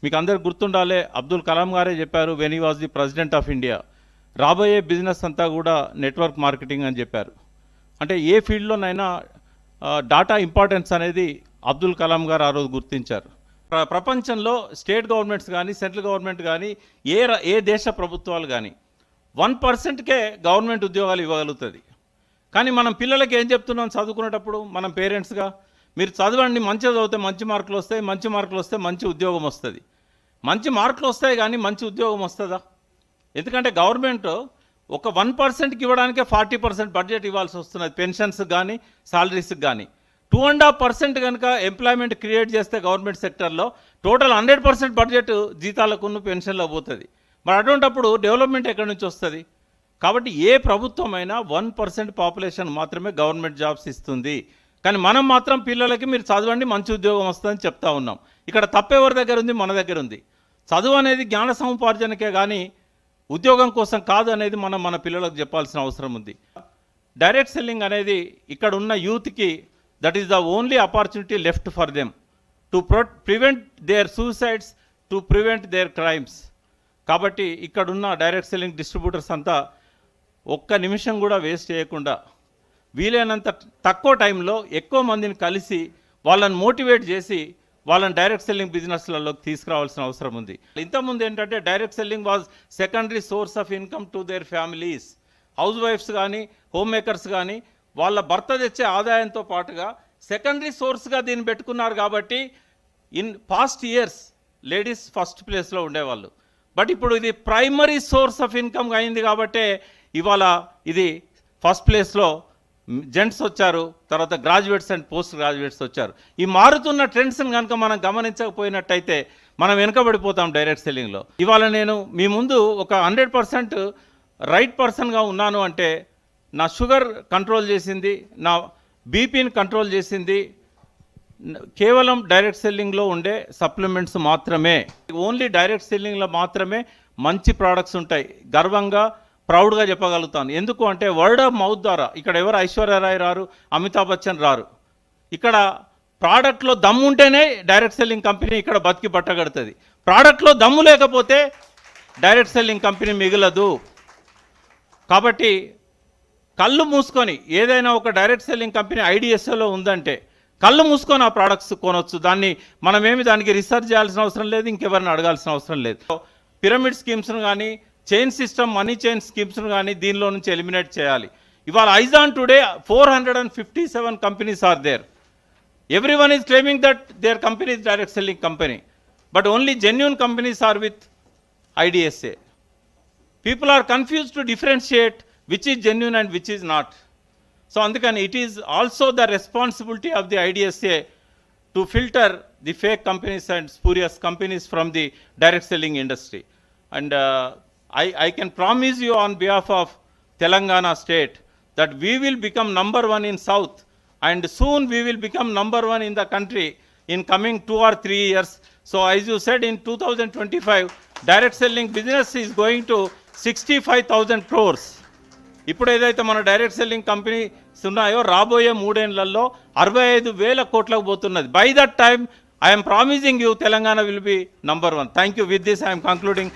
మీకు అందరికి గుర్తుండాలే, అబ్దుల్ కలాం గారే చెప్పారు when he was the president of India, రాబోయే బిజినెస్ అంతా కూడా నెట్వర్క్ మార్కెటింగ్ అని చెప్పారు. అంటే ఏ ఫీల్డ్లోనైనా డాటా ఇంపార్టెన్స్ అనేది అబ్దుల్ కలాం గారు ఆ రోజు గుర్తించారు. ప్రపంచంలో స్టేట్ గవర్నమెంట్స్ కానీ సెంట్రల్ గవర్నమెంట్ కానీ ఏ దేశ ప్రభుత్వాలు కానీ 1%కే గవర్నమెంట్ ఉద్యోగాలు ఇవ్వగలుగుతుంది. కానీ మనం పిల్లలకి ఏం చెప్తున్నాం చదువుకునేటప్పుడు, మనం పేరెంట్స్గా మీరు చదవండి, మంచిగా చదివితే మంచి మార్కులు వస్తాయి, మంచి మార్కులు వస్తే మంచి ఉద్యోగం వస్తుంది. మంచి మార్కులు వస్తాయి కానీ మంచి ఉద్యోగం వస్తుందా? ఎందుకంటే గవర్నమెంట్ ఒక 1%కి ఇవ్వడానికే 40% బడ్జెట్ ఇవ్వాల్సి వస్తున్నది, పెన్షన్స్కి కానీ సాలరీస్కి కానీ. 2.5% కనుక ఎంప్లాయ్మెంట్ క్రియేట్ చేస్తే గవర్నమెంట్ సెక్టర్లో టోటల్ 100% బడ్జెట్ జీతాలకు పెన్షన్లో పోతుంది. మరి అటువంటిప్పుడు డెవలప్మెంట్ ఎక్కడి నుంచి వస్తుంది? కాబట్టి ఏ ప్రభుత్వమైనా 1% పాపులేషన్ మాత్రమే గవర్నమెంట్ జాబ్స్ ఇస్తుంది. కానీ మనం మాత్రం పిల్లలకి మీరు చదవండి మంచి ఉద్యోగం వస్తుందని చెప్తా ఉన్నాం. ఇక్కడ తప్పెవరి దగ్గర ఉంది? మన దగ్గర ఉంది. చదువు అనేది జ్ఞాన సముపార్జనకే కానీ ఉద్యోగం కోసం కాదు అనేది మనం మన పిల్లలకు చెప్పాల్సిన అవసరం ఉంది. డైరెక్ట్ సెల్లింగ్ అనేది ఇక్కడ ఉన్న యూత్కి that is the only opportunity left for them to prevent their suicides, to prevent their crimes. కాబట్టి ఇక్కడున్న డైరెక్ట్ సెల్లింగ్ డిస్ట్రిబ్యూటర్స్ అంతా ఒక్క నిమిషం కూడా వేస్ట్ చేయకుండా వీలైనంత తక్కువ టైంలో ఎక్కువ మందిని కలిసి వాళ్ళని మోటివేట్ చేసి వాళ్ళని డైరెక్ట్ సెల్లింగ్ బిజినెస్లలోకి తీసుకురావాల్సిన అవసరం ఉంది. ఇంతకుముందు ఏంటంటే direct selling was secondary source of income to their families. హౌస్ వైఫ్స్ కానీ హోమ్ మేకర్స్ కానీ వాళ్ళ భర్త తెచ్చే ఆదాయంతో పాటుగా సెకండరీ సోర్స్గా దీన్ని పెట్టుకున్నారు. కాబట్టి in past years ladies first ప్లేస్లో ఉండేవాళ్ళు. బట్ ఇప్పుడు ఇది ప్రైమరీ సోర్స్ ఆఫ్ ఇన్కమ్ అయింది కాబట్టి ఇవాళ ఇది ఫస్ట్ ప్లేస్లో జెంట్స్ వచ్చారు, తర్వాత గ్రాడ్యుయేట్స్ అండ్ పోస్ట్ గ్రాడ్యుయేట్స్ వచ్చారు. ఈ మారుతున్న ట్రెండ్స్ని కనుక మనం గమనించకపోయినట్టయితే మనం వెనుకబడిపోతాం డైరెక్ట్ సెల్లింగ్లో. ఇవాళ నేను మీ ముందు ఒక 100% రైట్ పర్సన్గా ఉన్నాను అంటే నా షుగర్ కంట్రోల్ చేసింది, నా బీపీని కంట్రోల్ చేసింది కేవలం డైరెక్ట్ సెల్లింగ్లో ఉండే సప్లిమెంట్స్ మాత్రమే. ఓన్లీ డైరెక్ట్ సెల్లింగ్లో మాత్రమే మంచి ప్రోడక్ట్స్ ఉంటాయి. గర్వంగా ప్రౌడ్గా చెప్పగలుగుతాను. ఎందుకు అంటే వర్డ్ ఆఫ్ మౌత్ ద్వారా. ఇక్కడ ఎవరు ఐశ్వర్యరాయ్ రారు, అమితాబ్ బచ్చన్ రారు. ఇక్కడ ప్రోడక్ట్లో దమ్ము ఉంటేనే డైరెక్ట్ సెల్లింగ్ కంపెనీ ఇక్కడ బతికి పట్టగడుతుంది. ప్రోడక్ట్లో దమ్ము లేకపోతే డైరెక్ట్ సెల్లింగ్ కంపెనీ మిగలదు. కాబట్టి కళ్ళు మూసుకొని ఏదైనా ఒక డైరెక్ట్ సెల్లింగ్ కంపెనీ ఐడిఎస్ఏలో ఉందంటే కళ్ళు మూసుకొని ఆ ప్రోడక్ట్స్ కొనవచ్చు. మనమేమి దానికి రీసెర్చ్ చేయాల్సిన అవసరం లేదు, ఇంకెవరిని అడగాల్సిన అవసరం లేదు. పిరమిడ్ స్కీమ్స్ను కానీ చైన్ సిస్టమ్ మనీ చైన్ స్కీమ్స్ను కానీ దీనిలో నుంచి ఎలిమినేట్ చేయాలి. ఇవాళ ఐజాన్ today 457 companies are there. Everyone is claiming that their company is direct selling company, but only genuine companies are with IDSA. People are confused to differentiate which is genuine and which is not. So andukani it is also the responsibility of the IDSA to filter the fake companies and spurious companies from the direct selling industry. And I can promise you on behalf of Telangana state that we will become number 1 in South, and soon we will become number 1 in the country in coming 2 or 3 years. So as you said, in 2025 direct selling business is going to 65,000 crores. ఇప్పుడు ఏదైతే మన direct selling companies ఉన్నాయో రాబోయే 3 ఏళ్లలో 65,000 కోట్లకు పోతున్నది. By that time I'm promising you Telangana will be number 1. Thank you. With this I'm concluding.